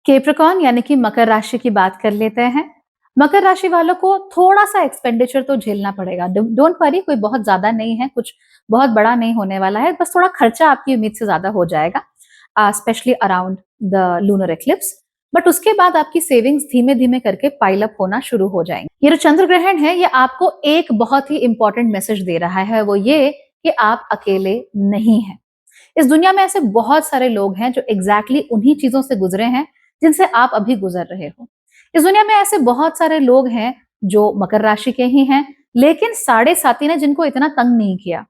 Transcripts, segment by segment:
Capricorn यानी कि मकर राशि की बात कर लेते हैं। मकर राशि वालों को थोड़ा-सा एक्सपेंडिचर तो झेलना पड़ेगा। डोंट वरी, कोई बहुत ज़्यादा नहीं है, कुछ बहुत बड़ा नहीं होने वाला है, बस थोड़ा खर्चा आपकी उम्मीद से ज़्यादा हो जाएगा, specially around the lunar eclipse. But उसके बाद आपकी सेविंग्स धीमे-धीमे करके पाइल अप होना शुरू हो जाएँगी। ये जो चंद्र ग्रहण है, ये आपको एक बहुत ही इम्पोर्टेंट मैसेज दे रहा है, वो ये कि आप अकेले नहीं हैं। इस दुनिया में ऐसे बहुत सारे लोग हैं जो एग्जैक्टली उन्हीं चीज़ों से गुज़रे हैं जिनसे आप अभी गुज़र रहे हो। इस दुनिया में ऐसे बहुत सारे लोग हैं जो मकर राशि के ही हैं, लेकिन साढ़े साती ने जिनको इतना तंग नहीं किया,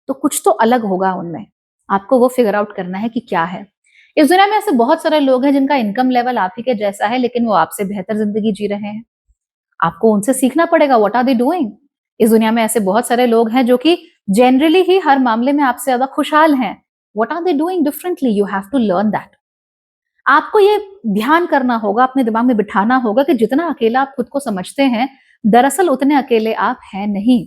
तो कुछ तो अलग होगा उनमें। आपको वो फिगर आउट करना है कि क्या है। इस दुनिया में ऐसे बहुत सारे लोग हैं जिनका इनकम लेवल आप ही के जैसा है, लेकिन वो आपसे बेहतर ज़िंदगी जी रहे हैं। आपको उनसे सीखना पड़ेगा, व्हाट आर दे डूइंग? इस दुनिया में ऐसे बहुत सारे लोग हैं जो कि जनरली ही हर मामले में आपसे ज़्यादा खुशहाल हैं। What are they doing differently? You have to learn that. आपको ये ध्यान करना होगा, अपने दिमाग में बिठाना होगा कि जितना अकेला आप खुद को समझते हैं, दरअसल उतने अकेले आप हैं नहीं।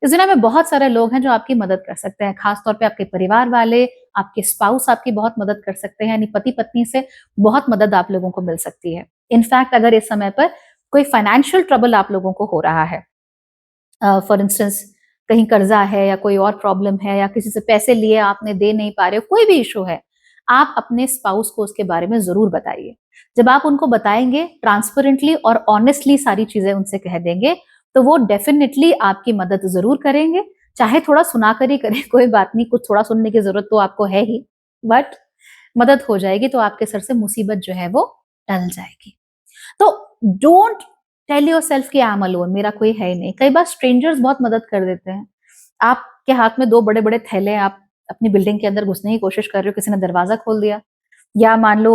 इस दुनिया में बहुत सारे लोग हैं जो आपकी मदद कर सकते हैं, खास तौर पे आपके परिवार वाले, आपके स्पाउस आपकी बहुत मदद कर सकते हैं, यानी पति-पत्नी से बहुत मदद आप लोगों को मिल सकती है। इनफैक्ट अगर इस समय पर कोई फाइनेंशियल ट्रबल आप लोगों को हो रहा है, फॉर इंस्टेंस कहीं कर्जा है या कोई और प्रॉब्लम है या किसी से पैसे लिए आपने दे नहीं पा रहे हो, कोई भी इशू है, आप अपने स्पाउस को उसके बारे में ज़रूर बताइए। जब आप उनको बताएँगे, ट्रांसपेरेंटली और ऑनेस्टली सारी चीज़ें उनसे कह देंगे, तो वो डेफिनिटली आपकी मदद ज़रूर करेंगे, चाहे थोड़ा सुना कर ही करें, कोई बात नहीं, कुछ थोड़ा सुनने की ज़रूरत तो आपको है ही, बट मदद हो जाएगी, तो आपके सर से मुसीबत जो है वो टल जाएगी। तो डोंट टेल योरसेल्फ कि आई एम अलोन, मेरा कोई है ही नहीं। कई बार स्ट्रेंजर्स बहुत मदद कर देते हैं। आपके हाथ में 2 बड़े-बड़े थैले हैं, आप अपनी बिल्डिंग के अंदर घुसने की कोशिश कर रहे हो, किसी ने दरवाज़ा खोल दिया, या मान लो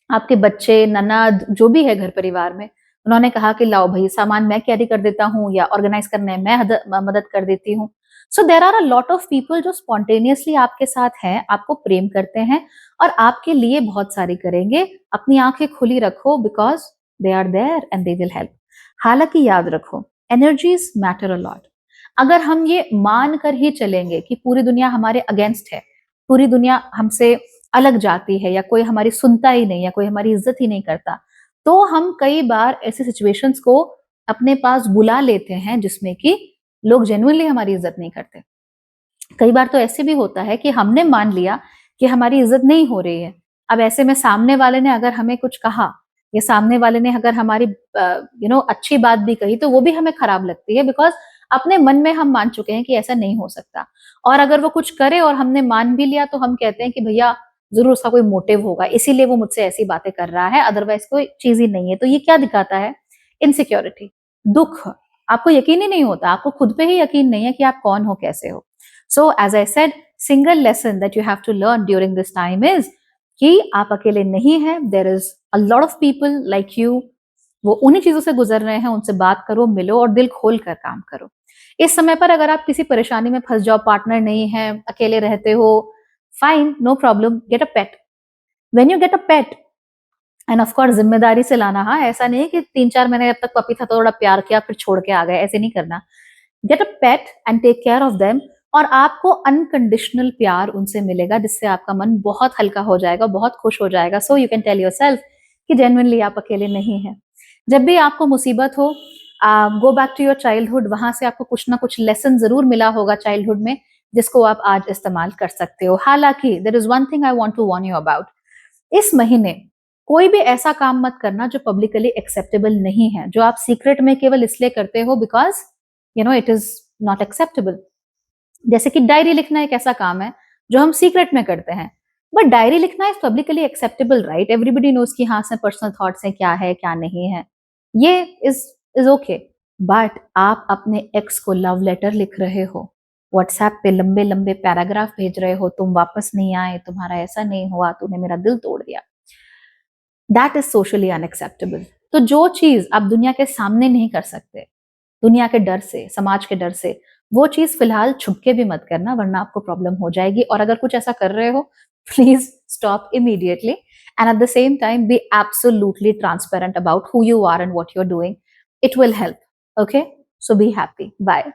आपके बच्चे, ननद जो भी है घर परिवार में, उन्होंने कहा कि लाओ भई सामान मैं कैरी कर देता हूँ या ऑर्गेनाइज़ करने में मैं मदद कर देती हूँ। So there are a lot of people जो स्पॉन्टेनियसली आपके साथ हैं, आपको प्रेम करते हैं और आपके लिए बहुत सारी करेंगे। अपनी आँखें खुली रखो, because they are there and they will help. हालाँकि याद रखो, एनर्जीज़ मैटर अ लॉट। अगर हम ये मान कर ही चलेंगे कि पूरी दुनिया हमारे अगेंस्ट है, पूरी दुनिया हमसे अलग जाती है या कोई हमारी सुनता ही नहीं या कोई हमारी इज्जत ही नहीं करता, तो हम कई बार ऐसी सिचुएशंस को अपने पास बुला लेते हैं जिसमें कि लोग जेन्युइनली हमारी इज्जत नहीं करते। कई बार तो ऐसे भी होता है कि हमने मान लिया कि हमारी इज्जत नहीं हो रही है। अब ऐसे में सामने वाले ने अगर हमें कुछ कहा या सामने वाले ने अगर हमारी अच्छी बात भी कही, तो वो भी हमें खराब लगती है, बिकॉज़ अपने मन में हम मान चुके हैं कि ऐसा नहीं हो सकता। और अगर वो कुछ करे और हमने मान भी लिया, तो हम कहते हैं कि भैया ज़रूर उसका कोई मोटिव होगा, इसीलिए वो मुझसे ऐसी बातें कर रहा है, अदरवाइज़ कोई चीज़ ही नहीं है। तो ये क्या दिखाता है? इनसिक्योरिटी, दुःख। आपको यकीन ही नहीं होता, आपको खुद पे ही यकीन नहीं है कि आप कौन हो, कैसे हो। So as I said, single lesson that you have to learn during this time is कि आप अकेले नहीं हैं, there is a lot of people like you, वो उन्हीं चीज़ों से गुज़र रहे हैं, उनसे बात करो, मिलो और दिल खोल कर काम करो। इस समय पर अगर आप किसी परेशानी में फँस जाओ, पार्टनर नहीं है, अकेले रहते हो, fine, no problem, get a pet. When you get a pet and of course ज़िम्मेदारी से लाना, हाँ, ऐसा नहीं है कि 3-4 महीने जब तक पपी था तो थोड़ा प्यार किया फिर छोड़ के आ गए, ऐसे नहीं करना। Get a pet and take care of them, और आपको अनकंडीशनल प्यार उनसे मिलेगा जिससे आपका मन बहुत हल्का हो जाएगा, बहुत खुश हो जाएगा। So you can tell yourself कि जेन्युइनली आप अकेले नहीं हैं। जब भी आपको मुसीबत हो, go back to your childhood, वहां से आपको कुछ ना कुछ लेसन जरूर मिला होगा चाइल्डहुड में, जिसको आप आज इस्तेमाल कर सकते हो। हालांकि there is one thing I want to warn you about, इस महीने कोई भी ऐसा काम मत करना जो पब्लिकली एक्सेप्टेबल नहीं है, जो आप सीक्रेट में केवल इसलिए करते हो because it is not acceptable. जैसे कि डायरी लिखना एक ऐसा काम है जो हम सीक्रेट में करते हैं, बट डायरी लिखना is publicly acceptable, right? Everybody knows कि हाँ, से पर्सनल थॉट्स हैं, क्या है क्या नहीं है, ये इज ओके। बट आप अपने एक्स को लव लेटर लिख रहे हो, व्हाट्सएप पे लंबे लंबे पैराग्राफ भेज रहे हो, तुम वापस नहीं आए, तुम्हारा ऐसा नहीं हुआ, तूने मेरा दिल तोड़ दिया, दैट इज सोशली अनएक्सेप्टेबल। तो जो चीज आप दुनिया के सामने नहीं कर सकते, दुनिया के डर से, समाज के डर से, वो चीज फिलहाल छुप के भी मत करना, वरना आपको प्रॉब्लम हो जाएगी। और अगर कुछ ऐसा कर रहे हो, please stop immediately, and at the same time be absolutely transparent about who you are and what you are doing. It will help. Okay, so be happy. Bye.